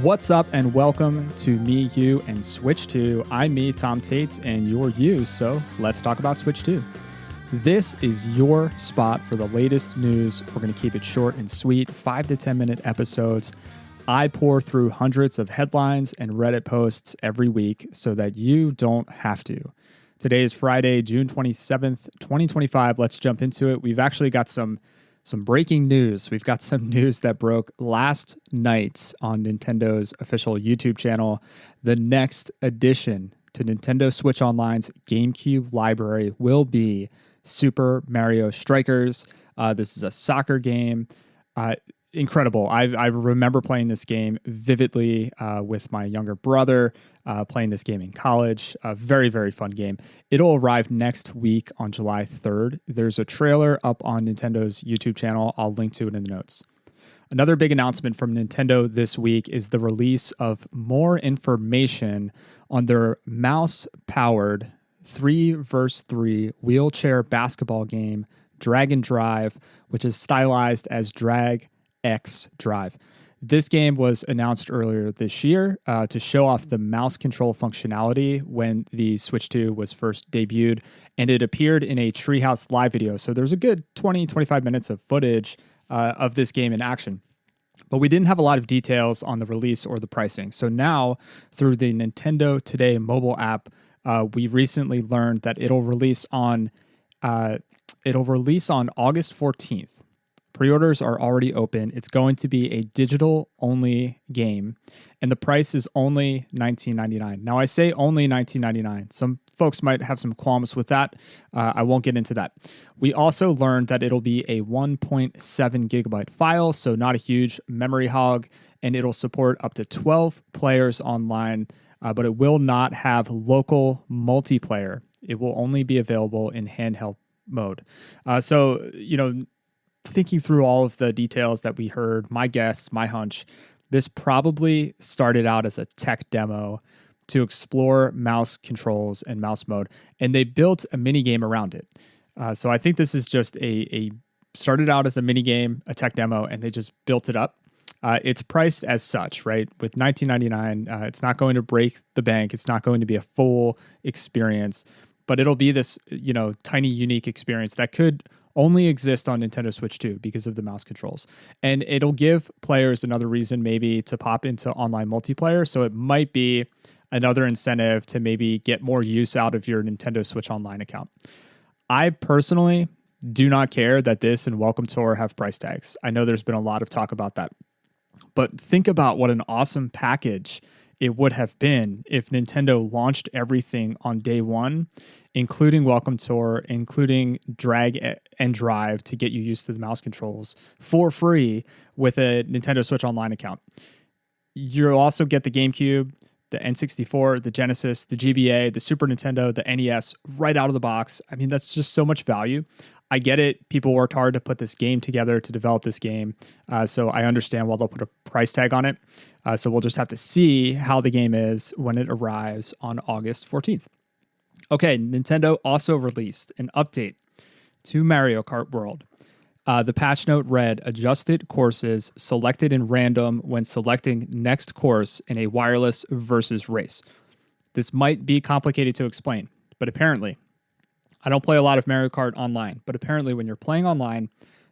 What's up and welcome to Me, You, and Switch 2. I'm me, Tom Tate, and you're you, so let's talk about Switch 2. This is your spot for the latest news. We're going to keep it short and sweet, 5 to 10 minute episodes. I pour through hundreds of headlines and Reddit posts every week so that you don't have to. Today is Friday, June 27th, 2025. Let's jump into it. We've actually got some breaking news. We've got some news that broke last night on Nintendo's official YouTube channel. The next addition to Nintendo Switch Online's GameCube library will be Super Mario Strikers. This is a soccer game. Incredible. I remember playing this game vividly with my younger brother, playing this game in college. A very, very fun game. It'll arrive next week on July 3rd. There's a trailer up on Nintendo's YouTube channel. I'll link to it in the notes. Another big announcement from Nintendo this week is the release of more information on their mouse-powered 3v3 wheelchair basketball game, Drag and Drive, which is stylized as Drag X Drive. This game was announced earlier this year to show off the mouse control functionality when the Switch 2 was first debuted, and it appeared in a Treehouse live video. So there's a good 20-25 minutes of footage of this game in action. But we didn't have a lot of details on the release or the pricing. So now, through the Nintendo Today mobile app, we recently learned that it'll release on August 14th. Pre-orders are already open. It's going to be a digital-only game, and the price is only $19.99. Now, I say only $19.99. Some folks might have some qualms with that. I won't get into that. We also learned that it'll be a 1.7 gigabyte file, so not a huge memory hog, and it'll support up to 12 players online, but it will not have local multiplayer. It will only be available in handheld mode. Thinking through all of the details that we heard, my guess, my hunch, this probably started out as a tech demo to explore mouse controls and mouse mode, and they built a mini game around it. So I think this is just started out as a mini game, a tech demo, and they just built it up. It's priced as such, right? With $19.99, it's not going to break the bank. It's not going to be a full experience, but it'll be this, tiny, unique experience that could only exist on Nintendo Switch 2 because of the mouse controls. And it'll give players another reason maybe to pop into online multiplayer. So it might be another incentive to maybe get more use out of your Nintendo Switch Online account. I personally do not care that this and Welcome Tour have price tags. I know there's been a lot of talk about that. But think about what an awesome package it would have been if Nintendo launched everything on day one, including Welcome Tour, including Drag and Drive to get you used to the mouse controls for free with a Nintendo Switch Online account. You'll also get the GameCube, the N64, the Genesis, the GBA, the Super Nintendo, the NES right out of the box. I mean, that's just so much value. I get it. People worked hard to put this game together, to develop this game. So I understand why they'll put a price tag on it. So we'll just have to see how the game is when it arrives on August 14th. Okay, Nintendo also released an update to Mario Kart World. The patch note read, adjusted courses selected in random when selecting next course in a wireless versus race. This might be complicated to explain, but apparently, I don't play a lot of Mario Kart online, but apparently when you're playing online,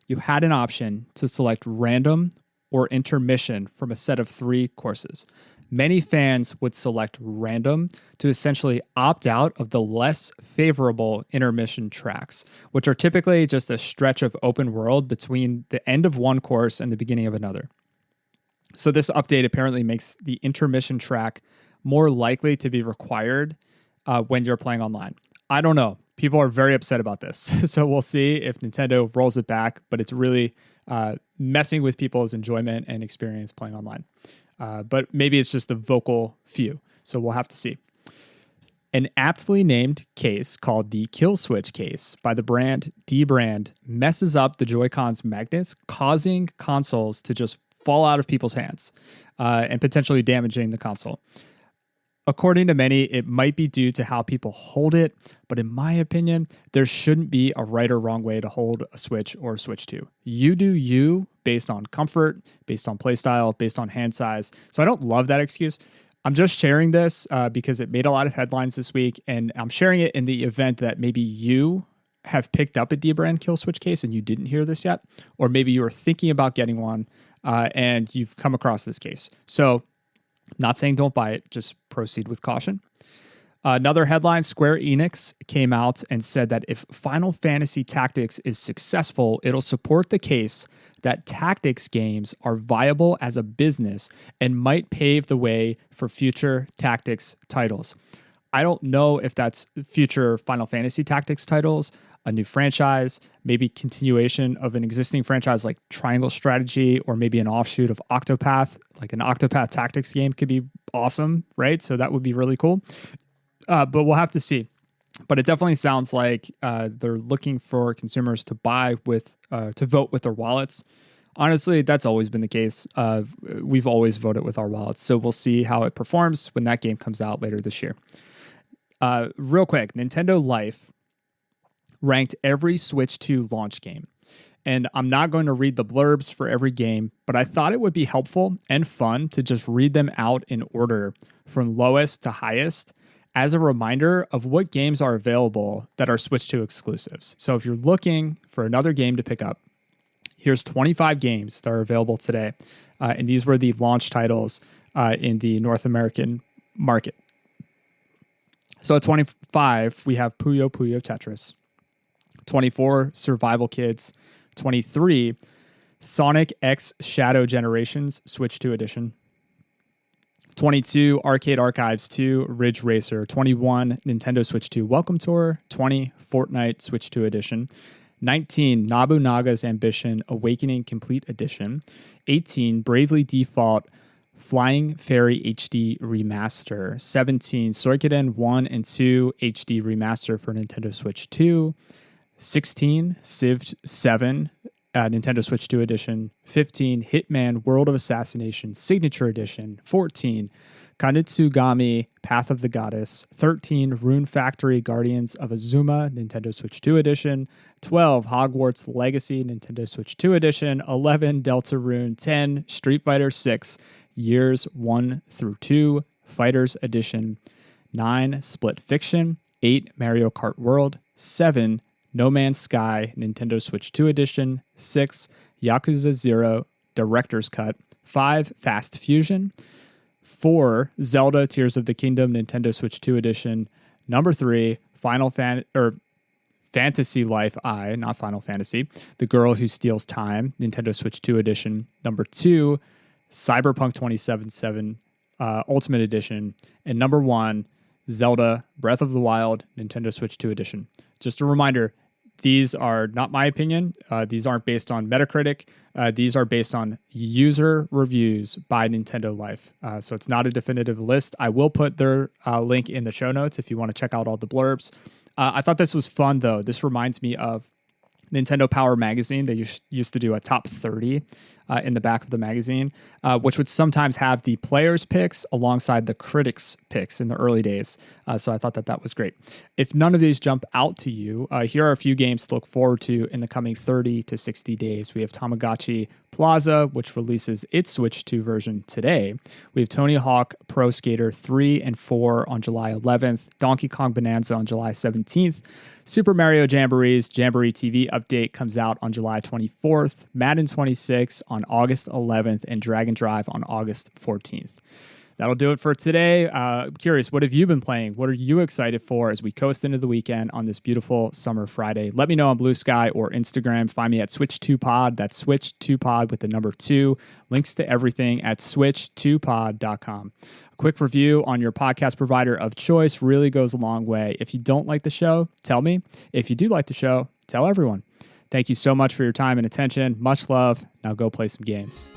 you had an option to select random or intermission from a set of 3 courses. Many fans would select random to essentially opt out of the less favorable intermission tracks, which are typically just a stretch of open world between the end of one course and the beginning of another. So this update apparently makes the intermission track more likely to be required when you're playing online. I don't know. People are very upset about this. So we'll see if Nintendo rolls it back, but it's really messing with people's enjoyment and experience playing online. But maybe it's just the vocal few. So we'll have to see. An aptly named case called the Kill Switch case by the brand Dbrand messes up the Joy-Con's magnets, causing consoles to just fall out of people's hands and potentially damaging the console. According to many, it might be due to how people hold it, but in my opinion, there shouldn't be a right or wrong way to hold a Switch or a Switch 2. You do you based on comfort, based on playstyle, based on hand size. So I don't love that excuse. I'm just sharing this because it made a lot of headlines this week, and I'm sharing it in the event that maybe you have picked up a Dbrand kill switch case and you didn't hear this yet, or maybe you were thinking about getting one and you've come across this case. So not saying don't buy it, just proceed with caution. Another headline, Square Enix came out and said that if Final Fantasy Tactics is successful, it'll support the case that tactics games are viable as a business and might pave the way for future tactics titles. I don't know if that's future Final Fantasy Tactics titles, a new franchise, maybe continuation of an existing franchise like Triangle Strategy, or maybe an offshoot of Octopath. Like an Octopath Tactics game could be awesome, right? So that would be really cool. But we'll have to see. But it definitely sounds like they're looking for consumers to buy with, to vote with their wallets. Honestly, that's always been the case. We've always voted with our wallets. So we'll see how it performs when that game comes out later this year. Real quick, NintendoLife ranked every Switch 2 launch game. And I'm not going to read the blurbs for every game, but I thought it would be helpful and fun to just read them out in order from lowest to highest as a reminder of what games are available that are Switch 2 exclusives. So if you're looking for another game to pick up, here's 25 games that are available today. And these were the launch titles in the North American market. So at 25, we have Puyo Puyo Tetris. 24, Survival Kids. 23, Sonic X Shadow Generations, Switch 2 Edition. 22, Arcade Archives 2, Ridge Racer. 21, Nintendo Switch 2 Welcome Tour. 20, Fortnite Switch 2 Edition. 19, Nobunaga's Ambition Awakening Complete Edition. 18, Bravely Default Flying Fairy HD Remaster. 17, Suikoden 1 and 2 HD Remaster for Nintendo Switch 2. 16, Civ 7, Nintendo Switch 2 Edition. 15, Hitman World of Assassination Signature Edition. 14, Kanetsugami Path of the Goddess. 13, Rune Factory Guardians of Azuma Nintendo Switch 2 Edition. 12, Hogwarts Legacy Nintendo Switch 2 Edition. 11, Deltarune. 10, Street Fighter 6 Years 1 through 2 Fighters Edition. 9, Split Fiction. 8, Mario Kart World. 7, No Man's Sky Nintendo Switch 2 Edition. 6, Yakuza 0 Director's Cut. 5, Fast Fusion. 4, Zelda Tears of the Kingdom Nintendo Switch 2 Edition. Number 3, Fantasy Life I, not Final Fantasy, The Girl Who Steals Time Nintendo Switch 2 Edition. Number 2, Cyberpunk 2077 Ultimate Edition. And number 1, Zelda Breath of the Wild Nintendo Switch 2 Edition. Just a reminder, these are not my opinion. These aren't based on Metacritic. These are based on user reviews by NintendoLife. So it's not a definitive list. I will put their link in the show notes if you want to check out all the blurbs. I thought this was fun, though. This reminds me of Nintendo Power Magazine. They used to do a top 30 in the back of the magazine, which would sometimes have the players' picks alongside the critics' picks in the early days. So I thought that was great. If none of these jump out to you, here are a few games to look forward to in the coming 30 to 60 days. We have Tamagotchi Plaza, which releases its Switch 2 version today. We have Tony Hawk Pro Skater 3 and 4 on July 11th, Donkey Kong Bonanza on July 17th, Super Mario Jamboree's Jamboree TV update comes out on July 24th, Madden 26 on August 11th, and Dragon Drive on August 14th. That'll do it for today. Curious, what have you been playing? What are you excited for as we coast into the weekend on this beautiful summer Friday? Let me know on Blue Sky or Instagram. Find me at Switch2Pod. That's Switch2Pod with the number 2. Links to everything at Switch2Pod.com. A quick review on your podcast provider of choice really goes a long way. If you don't like the show, tell me. If you do like the show, tell everyone. Thank you so much for your time and attention. Much love. Now go play some games.